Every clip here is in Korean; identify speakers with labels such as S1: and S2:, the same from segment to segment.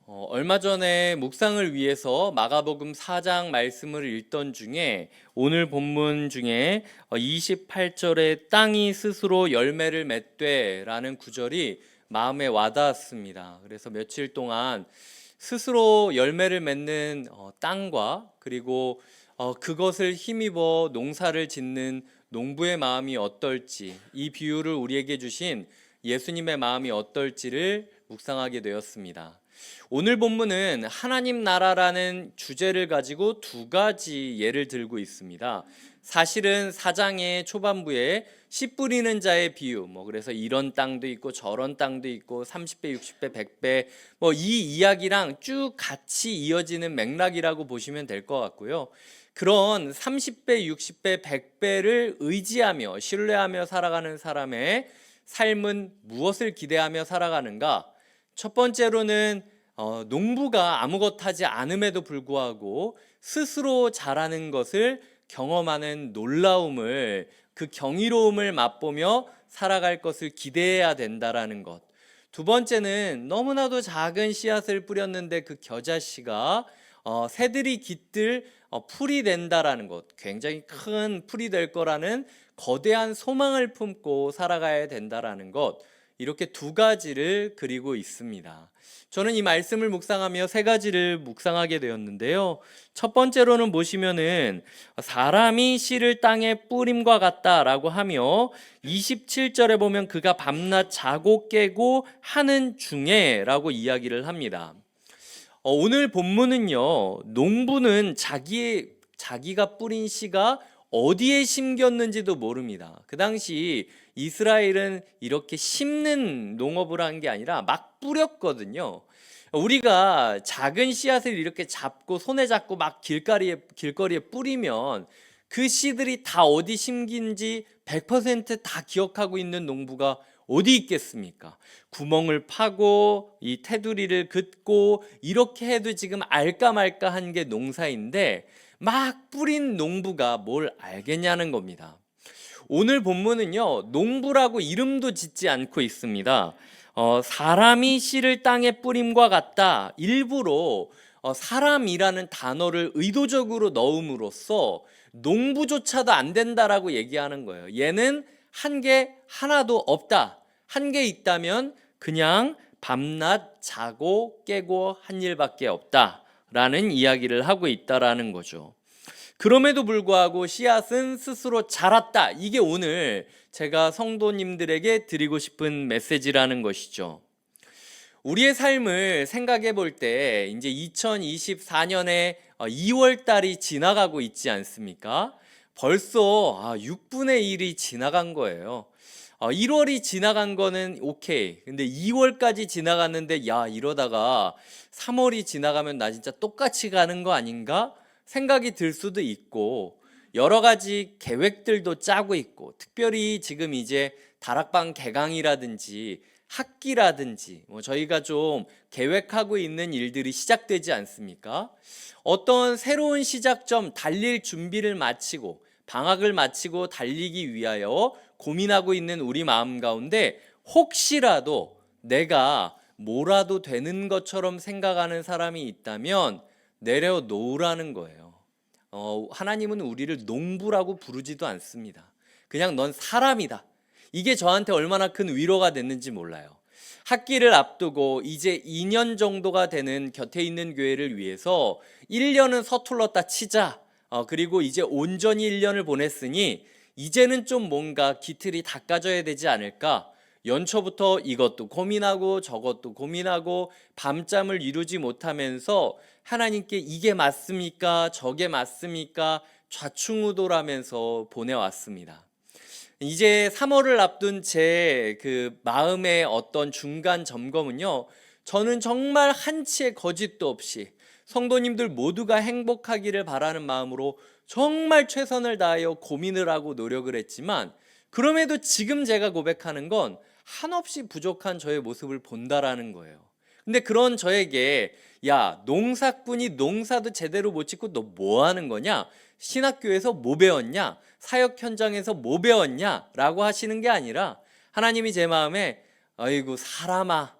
S1: 얼마 전에 묵상을 위해서 마가복음 4장 말씀을 읽던 중에 오늘 본문 중에 28절에 땅이 스스로 열매를 맺되라는 구절이 마음에 와닿았습니다. 그래서 며칠 동안 스스로 열매를 맺는 땅과 그리고 그것을 힘입어 농사를 짓는 농부의 마음이 어떨지, 이 비유를 우리에게 주신 예수님의 마음이 어떨지를 묵상하게 되었습니다. 오늘 본문은 하나님 나라라는 주제를 가지고 두 가지 예를 들고 있습니다. 사실은 4장의 초반부에 씨 뿌리는 자의 비유, 그래서 이런 땅도 있고 저런 땅도 있고 30배, 60배, 100배 이 이야기랑 쭉 같이 이어지는 맥락이라고 보시면 될 것 같고요. 그런 30배, 60배, 100배를 의지하며 신뢰하며 살아가는 사람의 삶은 무엇을 기대하며 살아가는가? 첫 번째로는 농부가 아무것도 하지 않음에도 불구하고 스스로 자라는 것을 경험하는 놀라움을, 그 경이로움을 맛보며 살아갈 것을 기대해야 된다라는 것. 두 번째는 너무나도 작은 씨앗을 뿌렸는데 그 겨자씨가 새들이 깃들 풀이 된다라는 것, 굉장히 큰 풀이 될 거라는 거대한 소망을 품고 살아가야 된다라는 것, 이렇게 두 가지를 그리고 있습니다. 저는 이 말씀을 묵상하며 세 가지를 묵상하게 되었는데요. 첫 번째로는 보시면은 사람이 씨를 땅에 뿌림과 같다라고 하며 27절에 보면 그가 밤낮 자고 깨고 하는 중에라고 이야기를 합니다. 오늘 본문은요, 농부는 자기가 뿌린 씨가 어디에 심겼는지도 모릅니다. 그 당시 이스라엘은 이렇게 심는 농업을 한 게 아니라 막 뿌렸거든요. 우리가 작은 씨앗을 이렇게 잡고 손에 잡고 막 길거리에 뿌리면 그 씨들이 다 어디 심긴지 100%다 기억하고 있는 농부가 어디 있겠습니까? 구멍을 파고 이 테두리를 긋고 이렇게 해도 지금 알까 말까 한 게 농사인데 막 뿌린 농부가 뭘 알겠냐는 겁니다. 오늘 본문은요, 농부라고 이름도 짓지 않고 있습니다. 사람이 씨를 땅에 뿌림과 같다. 일부러 사람이라는 단어를 의도적으로 넣음으로써 농부조차도 안 된다라고 얘기하는 거예요. 얘는 한 게 하나도 없다. 한 게 있다면 그냥 밤낮 자고 깨고 한 일밖에 없다라는 이야기를 하고 있다라는 거죠. 그럼에도 불구하고 씨앗은 스스로 자랐다. 이게 오늘 제가 성도님들에게 드리고 싶은 메시지라는 것이죠. 우리의 삶을 생각해 볼 때 이제 2024년에 2월 달이 지나가고 있지 않습니까? 벌써 6분의 1이 지나간 거예요. 1월이 지나간 거는 오케이. 근데 2월까지 지나갔는데 이러다가 3월이 지나가면 나 진짜 똑같이 가는 거 아닌가? 생각이 들 수도 있고 여러 가지 계획들도 짜고 있고 특별히 지금 이제 다락방 개강이라든지 학기라든지 저희가 좀 계획하고 있는 일들이 시작되지 않습니까? 어떤 새로운 시작점, 달릴 준비를 마치고 방학을 마치고 달리기 위하여 고민하고 있는 우리 마음 가운데 혹시라도 내가 뭐라도 되는 것처럼 생각하는 사람이 있다면 내려놓으라는 거예요. 하나님은 우리를 농부라고 부르지도 않습니다. 그냥 넌 사람이다. 이게 저한테 얼마나 큰 위로가 됐는지 몰라요. 학기를 앞두고 이제 2년 정도가 되는 곁에 있는 교회를 위해서 1년은 서툴렀다 치자. 그리고 이제 온전히 1년을 보냈으니 이제는 좀 뭔가 기틀이 닦아져야 되지 않을까? 연초부터 이것도 고민하고 저것도 고민하고 밤잠을 이루지 못하면서 하나님께 이게 맞습니까? 저게 맞습니까? 좌충우돌하면서 보내왔습니다. 이제 3월을 앞둔 제 그 마음의 어떤 중간 점검은요, 저는 정말 한치의 거짓도 없이 성도님들 모두가 행복하기를 바라는 마음으로 정말 최선을 다하여 고민을 하고 노력을 했지만, 그럼에도 지금 제가 고백하는 건 한없이 부족한 저의 모습을 본다라는 거예요. 근데 그런 저에게 농사꾼이 농사도 제대로 못 짓고 너 뭐 하는 거냐? 신학교에서 뭐 배웠냐? 사역 현장에서 뭐 배웠냐? 라고 하시는 게 아니라 하나님이 제 마음에 아이고 사람아,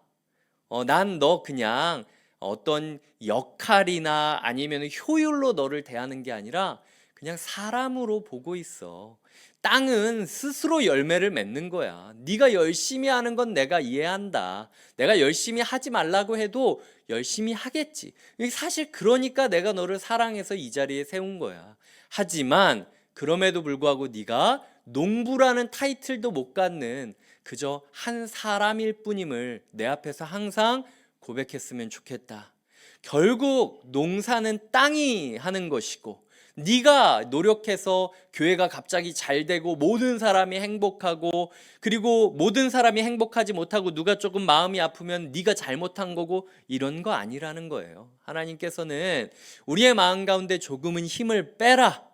S1: 난 너 그냥 어떤 역할이나 아니면 효율로 너를 대하는 게 아니라 그냥 사람으로 보고 있어. 땅은 스스로 열매를 맺는 거야. 네가 열심히 하는 건 내가 이해한다. 내가 열심히 하지 말라고 해도 열심히 하겠지. 사실 그러니까 내가 너를 사랑해서 이 자리에 세운 거야. 하지만 그럼에도 불구하고 네가 농부라는 타이틀도 못 갖는 그저 한 사람일 뿐임을 내 앞에서 항상 고백했으면 좋겠다. 결국 농사는 땅이 하는 것이고 네가 노력해서 교회가 갑자기 잘 되고 모든 사람이 행복하고 그리고 모든 사람이 행복하지 못하고 누가 조금 마음이 아프면 네가 잘못한 거고 이런 거 아니라는 거예요. 하나님께서는 우리의 마음 가운데 조금은 힘을 빼라.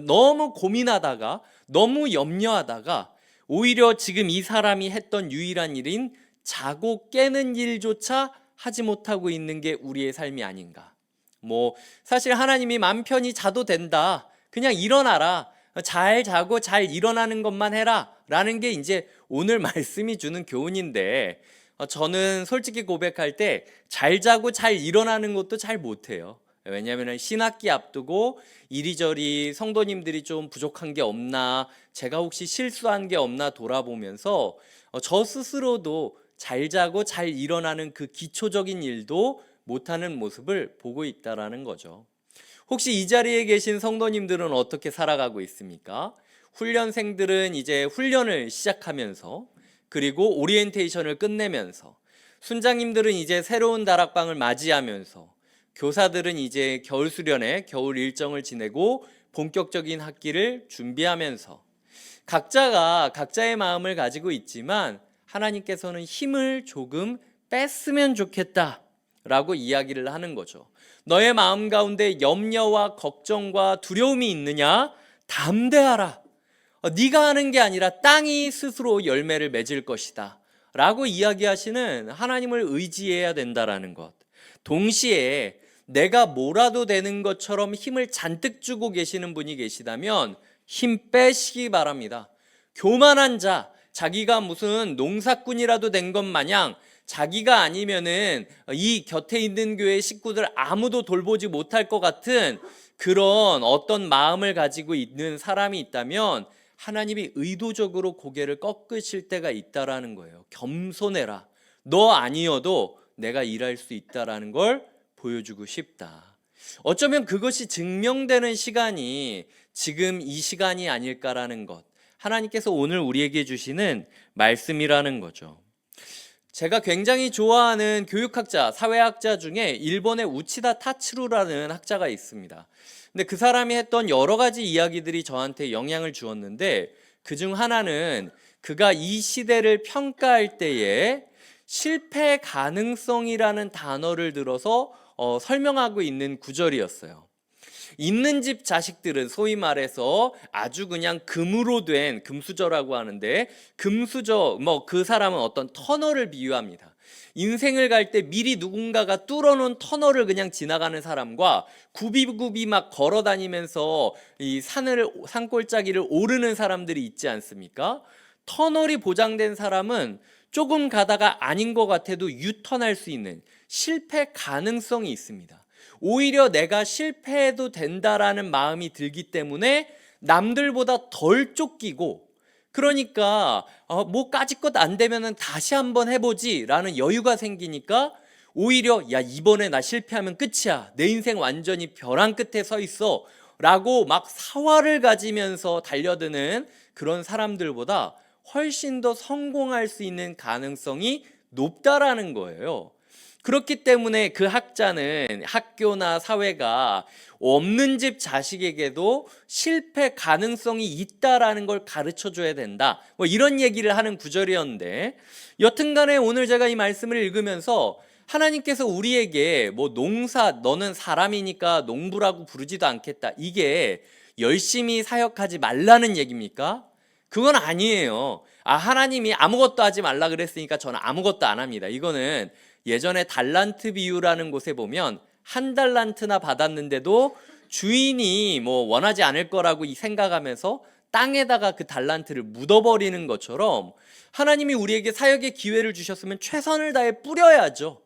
S1: 너무 고민하다가 너무 염려하다가 오히려 지금 이 사람이 했던 유일한 일인 자고 깨는 일조차 하지 못하고 있는 게 우리의 삶이 아닌가. 사실 하나님이 맘 편히 자도 된다. 그냥 일어나라. 잘 자고 잘 일어나는 것만 해라. 라는 게 이제 오늘 말씀이 주는 교훈인데 저는 솔직히 고백할 때 잘 자고 잘 일어나는 것도 잘 못해요. 왜냐하면 신학기 앞두고 이리저리 성도님들이 좀 부족한 게 없나, 제가 혹시 실수한 게 없나 돌아보면서 저 스스로도 잘 자고 잘 일어나는 그 기초적인 일도 못하는 모습을 보고 있다라는 거죠. 혹시 이 자리에 계신 성도님들은 어떻게 살아가고 있습니까? 훈련생들은 이제 훈련을 시작하면서 그리고 오리엔테이션을 끝내면서 순장님들은 이제 새로운 다락방을 맞이하면서 교사들은 이제 겨울 수련회, 겨울 일정을 지내고 본격적인 학기를 준비하면서 각자가 각자의 마음을 가지고 있지만 하나님께서는 힘을 조금 뺐으면 좋겠다 라고 이야기를 하는 거죠. 너의 마음 가운데 염려와 걱정과 두려움이 있느냐? 담대하라. 네가 하는 게 아니라 땅이 스스로 열매를 맺을 것이다 라고 이야기하시는 하나님을 의지해야 된다라는 것. 동시에 내가 뭐라도 되는 것처럼 힘을 잔뜩 주고 계시는 분이 계시다면 힘 빼시기 바랍니다. 교만한 자, 자기가 무슨 농사꾼이라도 된 것 마냥 자기가 아니면은 이 곁에 있는 교회 식구들 아무도 돌보지 못할 것 같은 그런 어떤 마음을 가지고 있는 사람이 있다면 하나님이 의도적으로 고개를 꺾으실 때가 있다라는 거예요. 겸손해라. 너 아니어도 내가 일할 수 있다라는 걸 보여주고 싶다. 어쩌면 그것이 증명되는 시간이 지금 이 시간이 아닐까라는 것. 하나님께서 오늘 우리에게 주시는 말씀이라는 거죠. 제가 굉장히 좋아하는 교육학자, 사회학자 중에 일본의 우치다 타츠루라는 학자가 있습니다. 근데 그 사람이 했던 여러 가지 이야기들이 저한테 영향을 주었는데 그중 하나는 그가 이 시대를 평가할 때에 실패 가능성이라는 단어를 들어서 설명하고 있는 구절이었어요. 있는 집 자식들은 소위 말해서 아주 그냥 금으로 된 금수저라고 하는데 금수저 그 사람은 어떤 터널을 비유합니다. 인생을 갈 때 미리 누군가가 뚫어놓은 터널을 그냥 지나가는 사람과 굽이굽이 막 걸어 다니면서 이 산골짜기를 오르는 사람들이 있지 않습니까? 터널이 보장된 사람은 조금 가다가 아닌 것 같아도 유턴할 수 있는 실패 가능성이 있습니다. 오히려 내가 실패해도 된다라는 마음이 들기 때문에 남들보다 덜 쫓기고 그러니까 까짓것 안 되면은 다시 한번 해보지 라는 여유가 생기니까 오히려 야 이번에 나 실패하면 끝이야 내 인생 완전히 벼랑 끝에 서 있어 라고 막 사활을 가지면서 달려드는 그런 사람들보다 훨씬 더 성공할 수 있는 가능성이 높다라는 거예요. 그렇기 때문에 그 학자는 학교나 사회가 없는 집 자식에게도 실패 가능성이 있다라는 걸 가르쳐 줘야 된다. 이런 얘기를 하는 구절이었는데 여튼간에 오늘 제가 이 말씀을 읽으면서 하나님께서 우리에게 농사 너는 사람이니까 농부라고 부르지도 않겠다. 이게 열심히 사역하지 말라는 얘기입니까? 그건 아니에요. 하나님이 아무것도 하지 말라 그랬으니까 저는 아무것도 안 합니다. 이거는 예전에 달란트 비유라는 곳에 보면 한 달란트나 받았는데도 주인이 원하지 않을 거라고 생각하면서 땅에다가 그 달란트를 묻어버리는 것처럼 하나님이 우리에게 사역의 기회를 주셨으면 최선을 다해 뿌려야죠.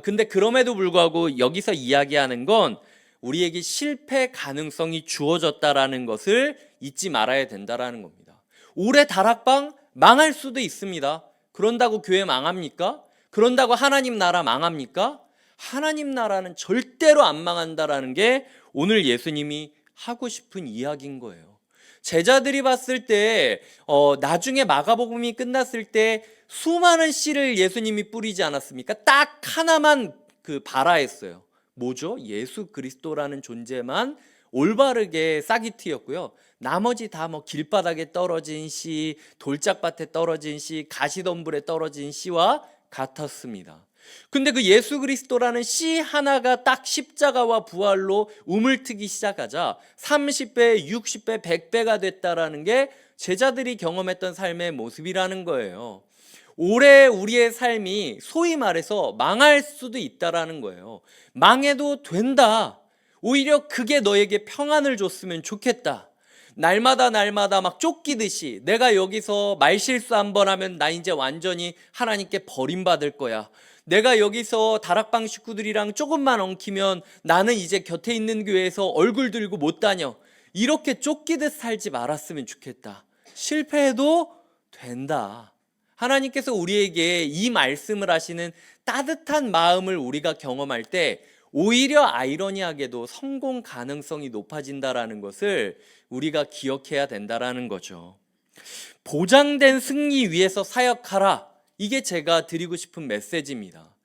S1: 근데 그럼에도 불구하고 여기서 이야기하는 건 우리에게 실패 가능성이 주어졌다라는 것을 잊지 말아야 된다라는 겁니다. 올해 다락방 망할 수도 있습니다. 그런다고 교회 망합니까? 그런다고 하나님 나라 망합니까? 하나님 나라는 절대로 안 망한다라는 게 오늘 예수님이 하고 싶은 이야기인 거예요. 제자들이 봤을 때 나중에 마가복음이 끝났을 때 수많은 씨를 예수님이 뿌리지 않았습니까? 딱 하나만 발아했어요. 뭐죠? 예수 그리스도라는 존재만 올바르게 싹이 트였고요. 나머지 다 뭐 길바닥에 떨어진 씨, 돌짝밭에 떨어진 씨, 가시덤불에 떨어진 씨와 같았습니다. 근데 그 예수 그리스도라는 씨 하나가 딱 십자가와 부활로 우물 트기 시작하자 30배, 60배, 100배가 됐다라는 게 제자들이 경험했던 삶의 모습이라는 거예요. 올해 우리의 삶이 소위 말해서 망할 수도 있다라는 거예요. 망해도 된다. 오히려 그게 너에게 평안을 줬으면 좋겠다. 날마다 막 쫓기듯이 내가 여기서 말실수 한번 하면 나 이제 완전히 하나님께 버림받을 거야. 내가 여기서 다락방 식구들이랑 조금만 엉키면 나는 이제 곁에 있는 교회에서 얼굴 들고 못 다녀. 이렇게 쫓기듯 살지 말았으면 좋겠다. 실패해도 된다. 하나님께서 우리에게 이 말씀을 하시는 따뜻한 마음을 우리가 경험할 때 오히려 아이러니하게도 성공 가능성이 높아진다라는 것을 우리가 기억해야 된다라는 거죠. 보장된 승리 위해서 사역하라. 이게 제가 드리고 싶은 메시지입니다.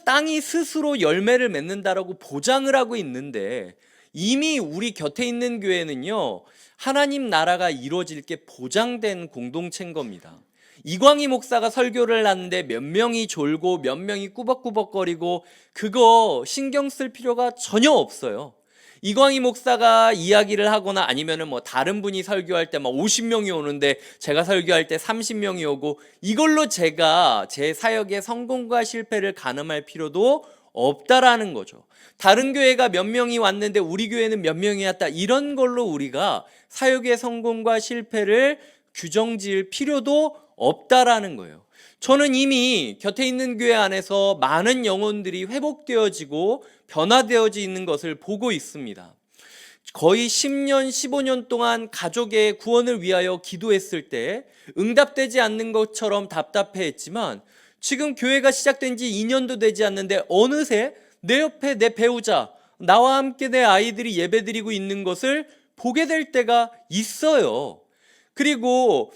S1: 땅이 스스로 열매를 맺는다라고 보장을 하고 있는데 이미 우리 곁에 있는 교회는요, 하나님 나라가 이루어질 게 보장된 공동체인 겁니다. 이광희 목사가 설교를 하는데 몇 명이 졸고 몇 명이 꾸벅꾸벅거리고 그거 신경 쓸 필요가 전혀 없어요. 이광희 목사가 이야기를 하거나 아니면은 뭐 다른 분이 설교할 때 막 50명이 오는데 제가 설교할 때 30명이 오고 이걸로 제가 제 사역의 성공과 실패를 가늠할 필요도 없다라는 거죠. 다른 교회가 몇 명이 왔는데 우리 교회는 몇 명이 왔다, 이런 걸로 우리가 사역의 성공과 실패를 규정지을 필요도 없다라는 거예요. 저는 이미 곁에 있는 교회 안에서 많은 영혼들이 회복되어지고 변화되어져 있는 것을 보고 있습니다. 거의 10년, 15년 동안 가족의 구원을 위하여 기도했을 때 응답되지 않는 것처럼 답답해했지만 지금 교회가 시작된 지 2년도 되지 않는데 어느새 내 옆에 내 배우자, 나와 함께 내 아이들이 예배드리고 있는 것을 보게 될 때가 있어요. 그리고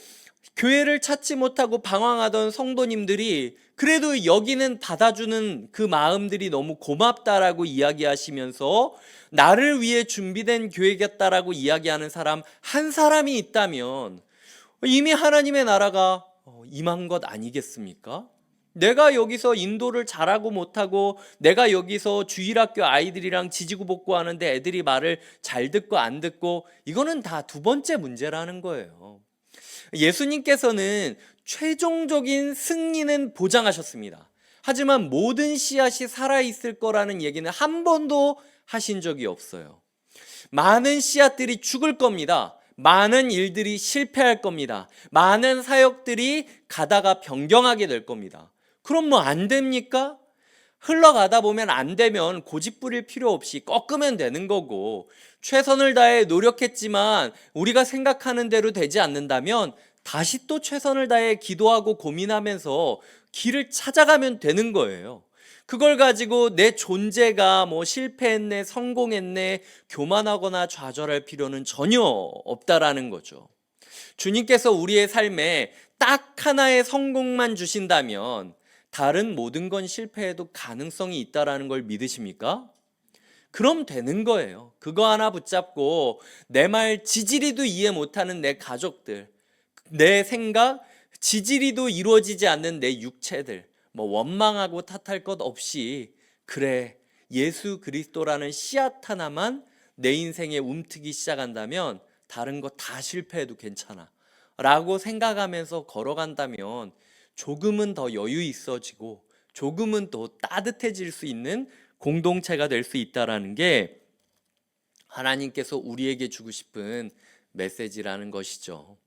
S1: 교회를 찾지 못하고 방황하던 성도님들이 그래도 여기는 받아주는 그 마음들이 너무 고맙다라고 이야기하시면서 나를 위해 준비된 교회겠다라고 이야기하는 사람 한 사람이 있다면 이미 하나님의 나라가 임한 것 아니겠습니까? 내가 여기서 인도를 잘하고 못하고 내가 여기서 주일학교 아이들이랑 지지고 볶고 하는데 애들이 말을 잘 듣고 안 듣고 이거는 다 두 번째 문제라는 거예요. 예수님께서는 최종적인 승리는 보장하셨습니다. 하지만 모든 씨앗이 살아있을 거라는 얘기는 한 번도 하신 적이 없어요. 많은 씨앗들이 죽을 겁니다. 많은 일들이 실패할 겁니다. 많은 사역들이 가다가 변경하게 될 겁니다. 그럼 뭐 안 됩니까? 흘러가다 보면 안 되면 고집 부릴 필요 없이 꺾으면 되는 거고, 최선을 다해 노력했지만 우리가 생각하는 대로 되지 않는다면 다시 또 최선을 다해 기도하고 고민하면서 길을 찾아가면 되는 거예요. 그걸 가지고 내 존재가 뭐 실패했네, 성공했네, 교만하거나 좌절할 필요는 전혀 없다라는 거죠. 주님께서 우리의 삶에 딱 하나의 성공만 주신다면 다른 모든 건 실패해도 가능성이 있다라는 걸 믿으십니까? 그럼 되는 거예요. 그거 하나 붙잡고 내 말 지지리도 이해 못하는 내 가족들, 내 생각 지지리도 이루어지지 않는 내 육체들, 뭐 원망하고 탓할 것 없이 그래, 예수 그리스도라는 씨앗 하나만 내 인생에 움트기 시작한다면 다른 거 다 실패해도 괜찮아 라고 생각하면서 걸어간다면 조금은 더 여유 있어지고 조금은 더 따뜻해질 수 있는 공동체가 될 수 있다는 게 하나님께서 우리에게 주고 싶은 메시지라는 것이죠.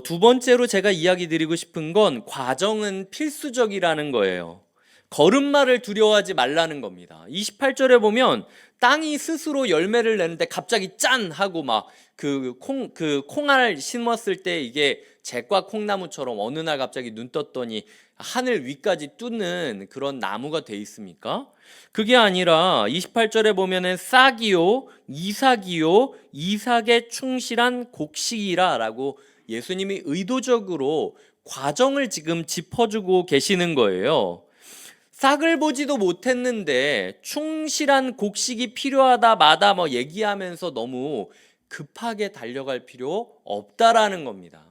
S1: 두 번째로 제가 이야기 드리고 싶은 건 과정은 필수적이라는 거예요. 걸음마를 두려워하지 말라는 겁니다. 28절에 보면 땅이 스스로 열매를 내는데 갑자기 짠 하고 막 그 콩알 심었을 때 이게 잭과 콩나무처럼 어느 날 갑자기 눈 떴더니 하늘 위까지 뚫는 그런 나무가 돼 있습니까? 그게 아니라 28절에 보면은 싹이요 이삭이요 이삭에 충실한 곡식이라 라고 예수님이 의도적으로 과정을 지금 짚어주고 계시는 거예요. 싹을 보지도 못했는데 충실한 곡식이 필요하다 마다 뭐 얘기하면서 너무 급하게 달려갈 필요 없다라는 겁니다.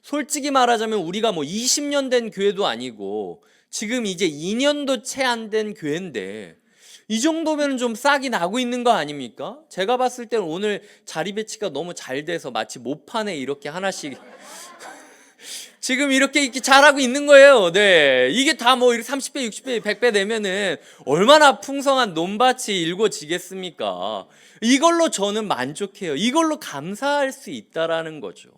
S1: 솔직히 말하자면 우리가 뭐 20년 된 교회도 아니고 지금 이제 2년도 채 안 된 교회인데 이 정도면 좀 싹이 나고 있는 거 아닙니까? 제가 봤을 때는 오늘 자리 배치가 너무 잘 돼서 마치 모판에 이렇게 하나씩 지금 이렇게 잘하고 있는 거예요. 네. 이게 다 뭐 30배, 60배, 100배 되면은 얼마나 풍성한 논밭이 일궈지겠습니까? 이걸로 저는 만족해요. 이걸로 감사할 수 있다라는 거죠.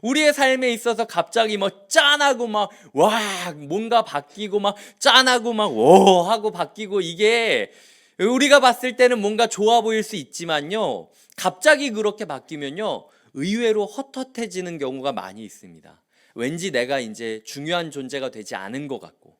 S1: 우리의 삶에 있어서 갑자기 뭐 짠하고 막 와 뭔가 바뀌고 막 짠하고 막 워 하고 바뀌고 이게 우리가 봤을 때는 뭔가 좋아 보일 수 있지만요. 갑자기 그렇게 바뀌면요. 의외로 헛헛해지는 경우가 많이 있습니다. 왠지 내가 이제 중요한 존재가 되지 않은 것 같고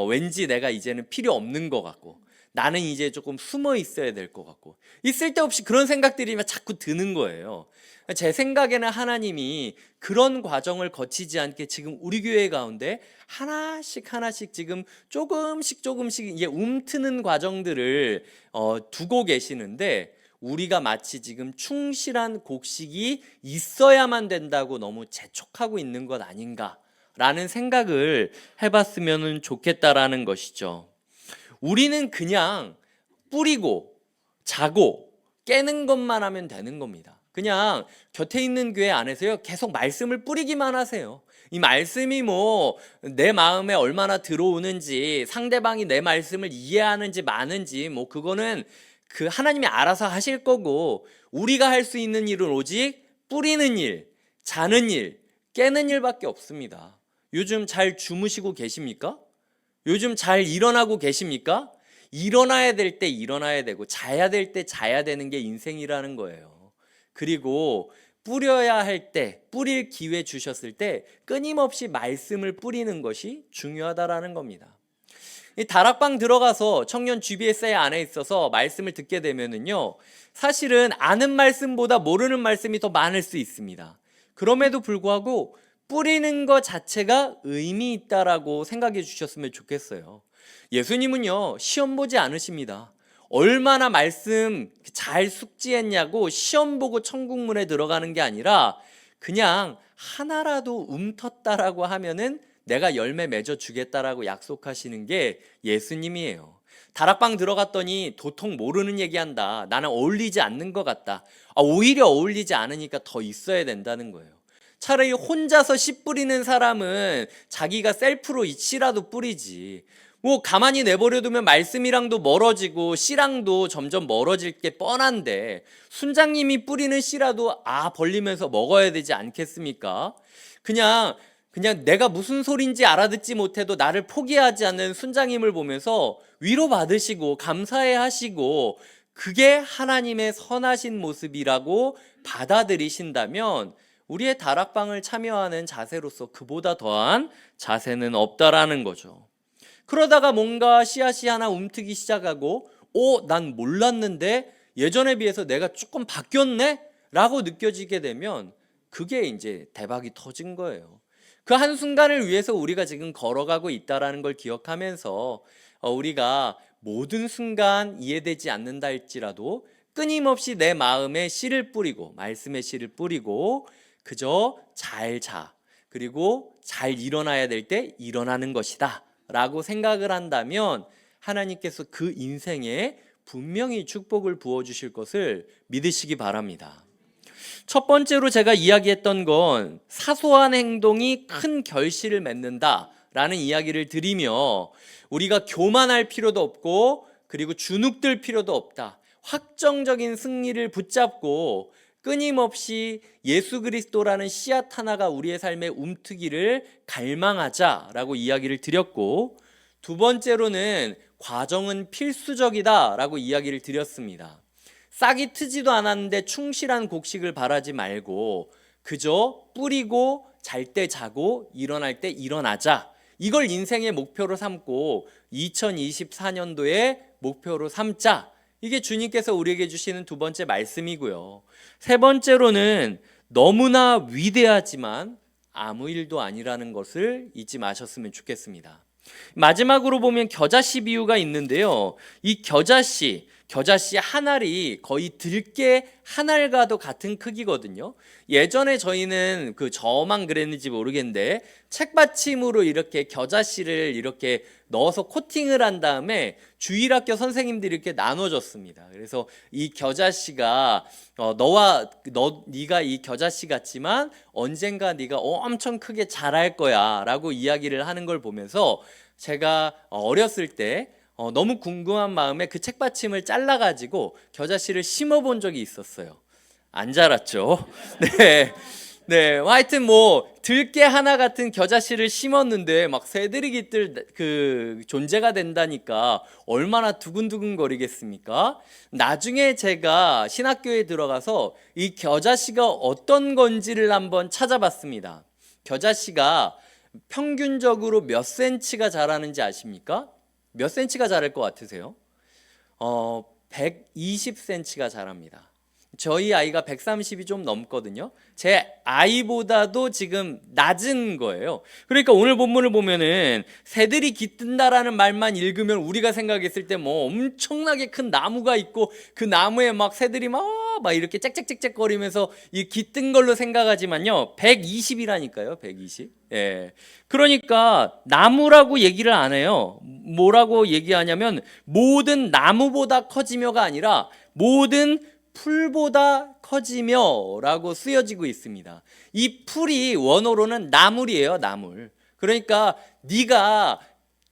S1: 왠지 내가 이제는 필요 없는 것 같고 나는 이제 조금 숨어 있어야 될 것 같고 쓸데없이 그런 생각들이 자꾸 드는 거예요. 제 생각에는 하나님이 그런 과정을 거치지 않게 지금 우리 교회 가운데 하나씩 하나씩 지금 조금씩 이게 움트는 과정들을 두고 계시는데 우리가 마치 지금 충실한 곡식이 있어야만 된다고 너무 재촉하고 있는 것 아닌가라는 생각을 해봤으면 좋겠다라는 것이죠. 우리는 그냥 뿌리고 자고 깨는 것만 하면 되는 겁니다. 그냥 곁에 있는 교회 안에서요 계속 말씀을 뿌리기만 하세요. 이 말씀이 뭐 내 마음에 얼마나 들어오는지 상대방이 내 말씀을 이해하는지 마는지 뭐 그거는 그 하나님이 알아서 하실 거고 우리가 할 수 있는 일은 오직 뿌리는 일, 자는 일, 깨는 일밖에 없습니다. 요즘 잘 주무시고 계십니까? 요즘 잘 일어나고 계십니까? 일어나야 될 때 일어나야 되고 자야 될 때 자야 되는 게 인생이라는 거예요. 그리고 뿌려야 할 때, 뿌릴 기회 주셨을 때 끊임없이 말씀을 뿌리는 것이 중요하다라는 겁니다. 이 다락방 들어가서 청년 GBS의 안에 있어서 말씀을 듣게 되면은요, 사실은 아는 말씀보다 모르는 말씀이 더 많을 수 있습니다. 그럼에도 불구하고 뿌리는 것 자체가 의미 있다라고 생각해 주셨으면 좋겠어요. 예수님은요, 시험 보지 않으십니다. 얼마나 말씀 잘 숙지했냐고 시험 보고 천국문에 들어가는 게 아니라 그냥 하나라도 움텄다라고 하면은 내가 열매 맺어 주겠다라고 약속하시는 게 예수님이에요. 다락방 들어갔더니 도통 모르는 얘기한다. 나는 어울리지 않는 것 같다. 오히려 어울리지 않으니까 더 있어야 된다는 거예요. 차라리 혼자서 씨 뿌리는 사람은 자기가 셀프로 씨라도 뿌리지. 뭐 가만히 내버려두면 말씀이랑도 멀어지고 씨랑도 점점 멀어질 게 뻔한데 순장님이 뿌리는 씨라도 벌리면서 먹어야 되지 않겠습니까? 그냥 내가 무슨 소린지 알아듣지 못해도 나를 포기하지 않는 순장님을 보면서 위로받으시고 감사해 하시고 그게 하나님의 선하신 모습이라고 받아들이신다면 우리의 다락방을 참여하는 자세로서 그보다 더한 자세는 없다라는 거죠. 그러다가 뭔가 씨앗이 하나 움트기 시작하고 난 몰랐는데 예전에 비해서 내가 조금 바뀌었네? 라고 느껴지게 되면 그게 이제 대박이 터진 거예요. 그 한순간을 위해서 우리가 지금 걸어가고 있다는 걸 기억하면서 우리가 모든 순간 이해되지 않는다 할지라도 끊임없이 내 마음에 씨를 뿌리고 말씀의 씨를 뿌리고 그저 잘 자 그리고 잘 일어나야 될 때 일어나는 것이다 라고 생각을 한다면 하나님께서 그 인생에 분명히 축복을 부어주실 것을 믿으시기 바랍니다. 첫 번째로 제가 이야기했던 건 사소한 행동이 큰 결실을 맺는다라는 이야기를 드리며 우리가 교만할 필요도 없고 그리고 주눅들 필요도 없다. 확정적인 승리를 붙잡고 끊임없이 예수 그리스도라는 씨앗 하나가 우리의 삶에 움트기를 갈망하자라고 이야기를 드렸고 두 번째로는 과정은 필수적이다라고 이야기를 드렸습니다. 싹이 트지도 않았는데 충실한 곡식을 바라지 말고 그저 뿌리고 잘 때 자고 일어날 때 일어나자. 이걸 인생의 목표로 삼고 2024년도에 목표로 삼자. 이게 주님께서 우리에게 주시는 두 번째 말씀이고요. 세 번째로는 너무나 위대하지만 아무 일도 아니라는 것을 잊지 마셨으면 좋겠습니다. 마지막으로 보면 겨자씨 비유가 있는데요. 이 겨자씨 한 알이 거의 들깨 한 알과도 같은 크기거든요. 예전에 저희는 저만 그랬는지 모르겠는데 책받침으로 이렇게 겨자씨를 이렇게 넣어서 코팅을 한 다음에 주일학교 선생님들이 이렇게 나눠줬습니다. 그래서 이 겨자씨가 네가 이 겨자씨 같지만 언젠가 네가 엄청 크게 자랄 거야라고 이야기를 하는 걸 보면서 제가 어렸을 때 너무 궁금한 마음에 그 책받침을 잘라가지고 겨자씨를 심어본 적이 있었어요. 안 자랐죠. 네. 네, 하여튼 들깨 하나 같은 겨자씨를 심었는데 막 새들이 깃들 존재가 된다니까 얼마나 두근두근 거리겠습니까? 나중에 제가 신학교에 들어가서 이 겨자씨가 어떤 건지를 한번 찾아봤습니다. 겨자씨가 평균적으로 몇 센치가 자라는지 아십니까? 몇 센치가 자랄 것 같으세요? 120cm가 자랍니다. 저희 아이가 130이 좀 넘거든요. 제 아이보다도 지금 낮은 거예요. 그러니까 오늘 본문을 보면은 새들이 깃든다라는 말만 읽으면 우리가 생각했을 때 엄청나게 큰 나무가 있고 그 나무에 막 새들이 막 이렇게 짹짹짹짹 거리면서 이 깃든 걸로 생각하지만요. 120이라니까요. 120. 예. 그러니까 나무라고 얘기를 안 해요. 뭐라고 얘기하냐면 모든 나무보다 커지며가 아니라 모든 풀보다 커지며 라고 쓰여지고 있습니다. 이 풀이 원어로는 나물이에요. 나물. 그러니까 네가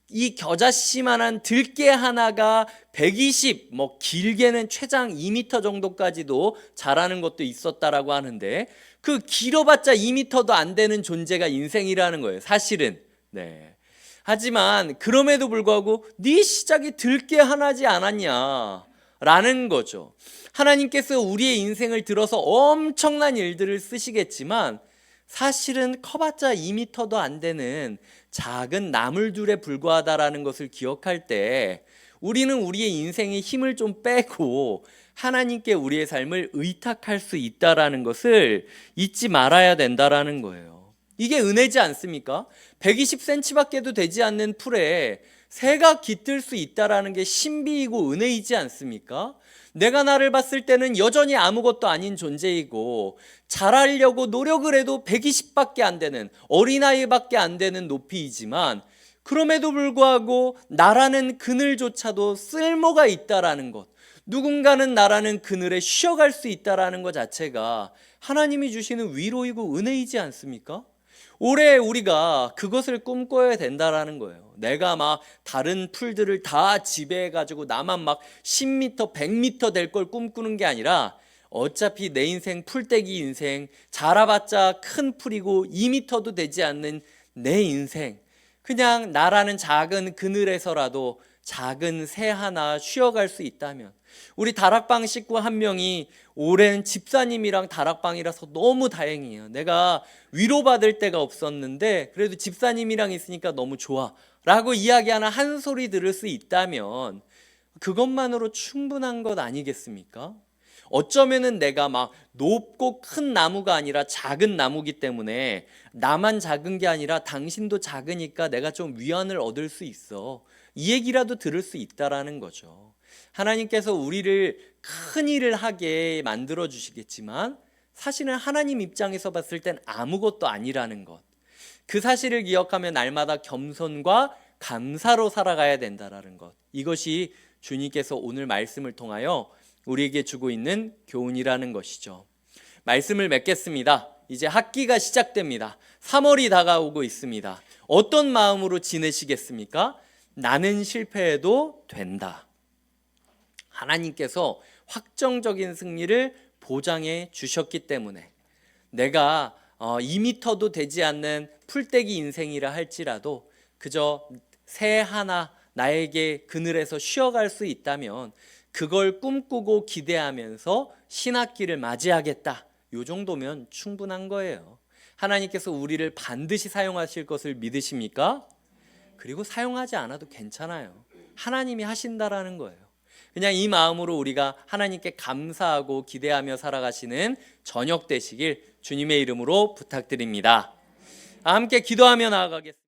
S1: 이 겨자씨만한 들깨 하나가 120, 길게는 최장 2m 정도까지도 자라는 것도 있었다라고 하는데 그 길어봤자 2m도 안 되는 존재가 인생이라는 거예요. 사실은. 네. 하지만 그럼에도 불구하고 네 시작이 들깨 하나지 않았냐 라는 거죠. 하나님께서 우리의 인생을 들어서 엄청난 일들을 쓰시겠지만 사실은 커봤자 2m도 안 되는 작은 나물들에 불과하다라는 것을 기억할 때 우리는 우리의 인생의 힘을 좀 빼고 하나님께 우리의 삶을 의탁할 수 있다라는 것을 잊지 말아야 된다라는 거예요. 이게 은혜지 않습니까? 120cm밖에도 되지 않는 풀에 새가 깃들 수 있다라는 게 신비이고 은혜이지 않습니까? 내가 나를 봤을 때는 여전히 아무것도 아닌 존재이고 자라려고 노력을 해도 120밖에 안 되는 어린아이밖에 안 되는 높이이지만 그럼에도 불구하고 나라는 그늘조차도 쓸모가 있다라는 것, 누군가는 나라는 그늘에 쉬어갈 수 있다라는 것 자체가 하나님이 주시는 위로이고 은혜이지 않습니까? 올해 우리가 그것을 꿈꿔야 된다라는 거예요. 내가 막 다른 풀들을 다 지배해가지고 나만 막 10m, 100m 될 걸 꿈꾸는 게 아니라 어차피 내 인생 풀떼기 인생, 자라봤자 큰 풀이고 2m도 되지 않는 내 인생, 그냥 나라는 작은 그늘에서라도 작은 새 하나 쉬어갈 수 있다면, 우리 다락방 식구 한 명이 올해는 집사님이랑 다락방이라서 너무 다행이에요. 내가 위로받을 데가 없었는데 그래도 집사님이랑 있으니까 너무 좋아 라고 이야기하는 한 소리 들을 수 있다면 그것만으로 충분한 것 아니겠습니까? 어쩌면은 내가 막 높고 큰 나무가 아니라 작은 나무기 때문에 나만 작은 게 아니라 당신도 작으니까 내가 좀 위안을 얻을 수 있어, 이 얘기라도 들을 수 있다라는 거죠. 하나님께서 우리를 큰 일을 하게 만들어 주시겠지만 사실은 하나님 입장에서 봤을 땐 아무것도 아니라는 것, 그 사실을 기억하며 날마다 겸손과 감사로 살아가야 된다라는 것, 이것이 주님께서 오늘 말씀을 통하여 우리에게 주고 있는 교훈이라는 것이죠. 말씀을 맺겠습니다. 이제 학기가 시작됩니다. 3월이 다가오고 있습니다. 어떤 마음으로 지내시겠습니까? 나는 실패해도 된다. 하나님께서 확정적인 승리를 보장해 주셨기 때문에 내가 2m도 되지 않는 풀떼기 인생이라 할지라도 그저 새 하나 나에게 그늘에서 쉬어갈 수 있다면 그걸 꿈꾸고 기대하면서 신학기를 맞이하겠다. 요 정도면 충분한 거예요. 하나님께서 우리를 반드시 사용하실 것을 믿으십니까? 그리고 사용하지 않아도 괜찮아요. 하나님이 하신다라는 거예요. 그냥 이 마음으로 우리가 하나님께 감사하고 기대하며 살아가시는 저녁 되시길 주님의 이름으로 부탁드립니다. 함께 기도하며 나아가겠습니다.